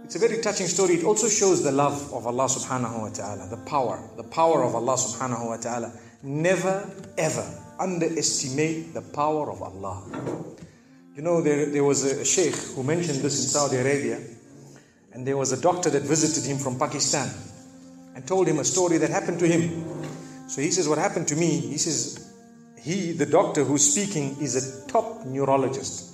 It's a very touching story. It also shows the love of Allah subhanahu wa ta'ala, the power of Allah subhanahu wa ta'ala. Never ever underestimate the power of Allah. You know, there was a sheikh who mentioned this in Saudi Arabia, and there was a doctor that visited him from Pakistan and told him a story that happened to him. So he says, what happened to me? He says, the doctor who's speaking is a top neurologist.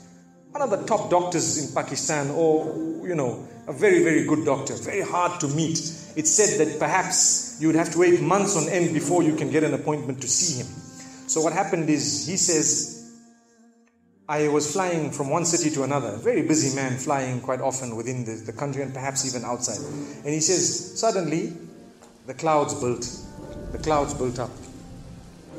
One of the top doctors in Pakistan, or, you know, a very, very good doctor, very hard to meet. It's said that perhaps you would have to wait months on end before you can get an appointment to see him. So what happened is, he says, I was flying from one city to another, a very busy man, flying quite often within the country and perhaps even outside. And he says, suddenly, the clouds built up.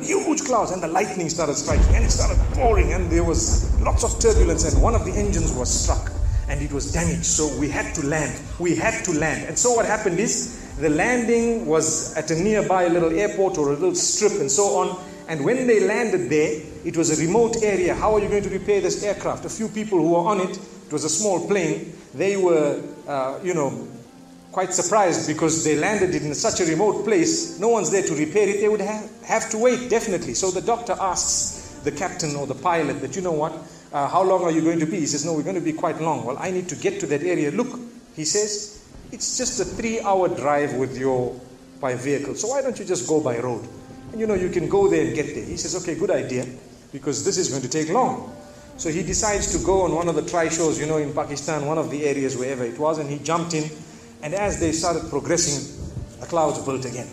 Huge clouds, and the lightning started striking, and it started pouring, and there was lots of turbulence, and one of the engines was struck, and it was damaged. So we had to land. And so what happened is, the landing was at a nearby little airport or a little strip and so on. And when they landed there, it was a remote area. How are you going to repair this aircraft? A few people who were on it, it was a small plane, they were, quite surprised because they landed it in such a remote place. No one's there to repair it. They would have to wait, definitely. So the doctor asks the captain or the pilot that, you know what, how long are you going to be? He says, no, we're going to be quite long. Well, I need to get to that area. Look, he says, it's just a 3-hour drive by vehicle. So why don't you just go by road? And you know, you can go there and get there. He says, okay, good idea, because this is going to take long. So he decides to go on one of the tri-shows, you know, in Pakistan, one of the areas, wherever it was, and he jumped in. And as they started progressing, the clouds built again.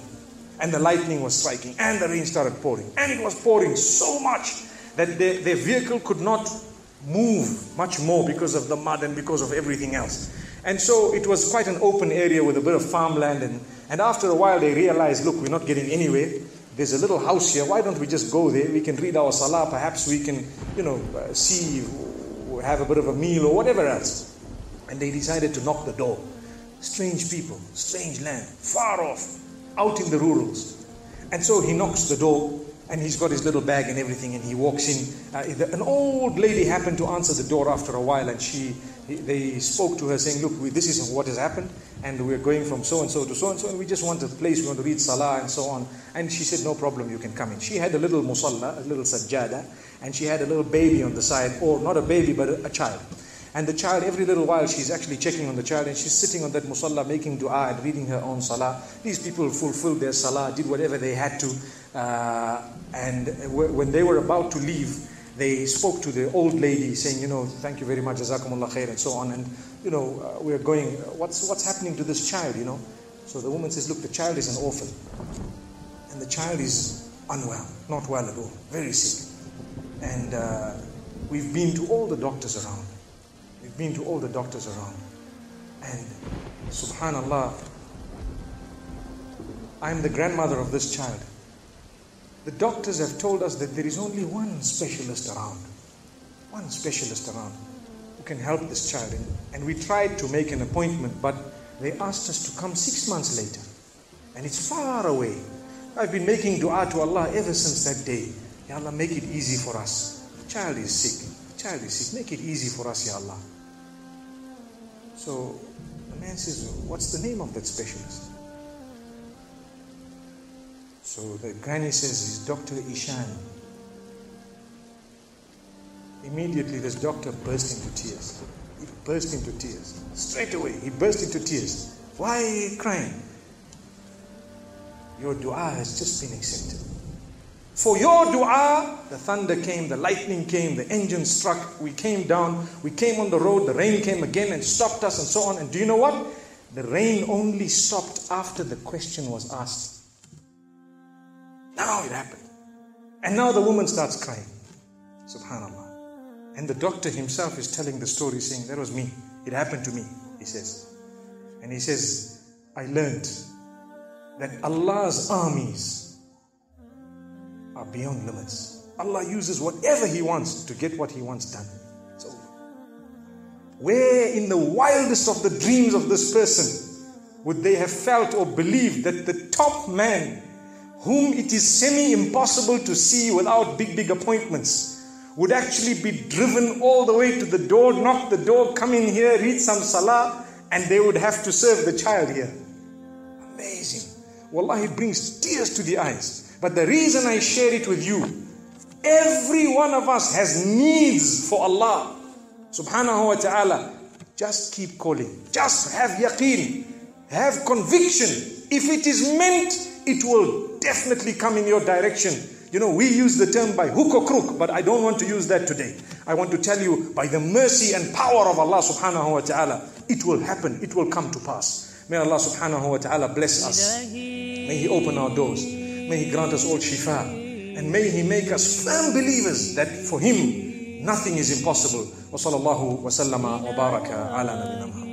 And the lightning was striking, and the rain started pouring. And it was pouring so much that their vehicle could not move much more because of the mud and because of everything else. And so it was quite an open area with a bit of farmland. And after a while they realized, look, we're not getting anywhere. There's a little house here. Why don't we just go there? We can read our salah. Perhaps we can, see, have a bit of a meal or whatever else. And they decided to knock the door. Strange people, strange land, far off, out in the rurals. And so he knocks the door, and he's got his little bag and everything, and he walks in. An old lady happened to answer the door after a while, and they spoke to her saying, look, this is what has happened, and we're going from so-and-so to so-and-so, and we just want a place, we want to read salah and so on. And she said, no problem, you can come in. She had a little musalla, a little sajjada, and she had a little baby on the side, or not a baby, but a child. And the child, every little while, she's actually checking on the child, and she's sitting on that musalla, making dua and reading her own salah. These people fulfilled their salah, did whatever they had to. And when they were about to leave, they spoke to the old lady, saying, thank you very much, jazakumullah khair, and so on. And, we're going, what's happening to this child, So the woman says, look, the child is an orphan. And the child is unwell, not well at all, very sick. And we've been to all the doctors around. And subhanallah, I'm the grandmother of this child. The doctors have told us that there is only one specialist around who can help this child. And we tried to make an appointment, but they asked us to come 6 months later. And it's far away. I've been making dua to Allah ever since that day. Ya Allah, make it easy for us. The child is sick. Make it easy for us, Ya Allah. So the man says, what's the name of that specialist? So the granny says, he's Dr. Ishan. Immediately this doctor burst into tears. He burst into tears. Straight away, he burst into tears. Why are you crying? Your dua has just been accepted. For your dua, the thunder came, the lightning came, the engine struck, we came down, we came on the road, the rain came again and stopped us and so on. And do you know what? The rain only stopped after the question was asked. Now it happened. And now the woman starts crying. Subhanallah. And the doctor himself is telling the story, saying, that was me. It happened to me, he says. And he says, I learned that Allah's armies are beyond limits. Allah uses whatever He wants to get what He wants done. It's over. Where in the wildest of the dreams of this person would they have felt or believed that the top man, whom it is semi-impossible to see without big appointments, would actually be driven all the way to the door, knock the door, come in here, read some salah, and they would have to serve the child here. Amazing. Wallahi, it brings tears to the eyes. But the reason I share it with you, every one of us has needs for Allah subhanahu wa ta'ala. Just keep calling. Just have yaqeen. Have conviction. If it is meant, it will definitely come in your direction. You know, we use the term by hook or crook, but I don't want to use that today. I want to tell you, by the mercy and power of Allah subhanahu wa ta'ala, it will happen. It will come to pass. May Allah subhanahu wa ta'ala bless us. May He open our doors. May He grant us all shifa. And may He make us firm believers that for Him, nothing is impossible. Wa sallallahu wa sallama wa baraka ala nabina Muhammad.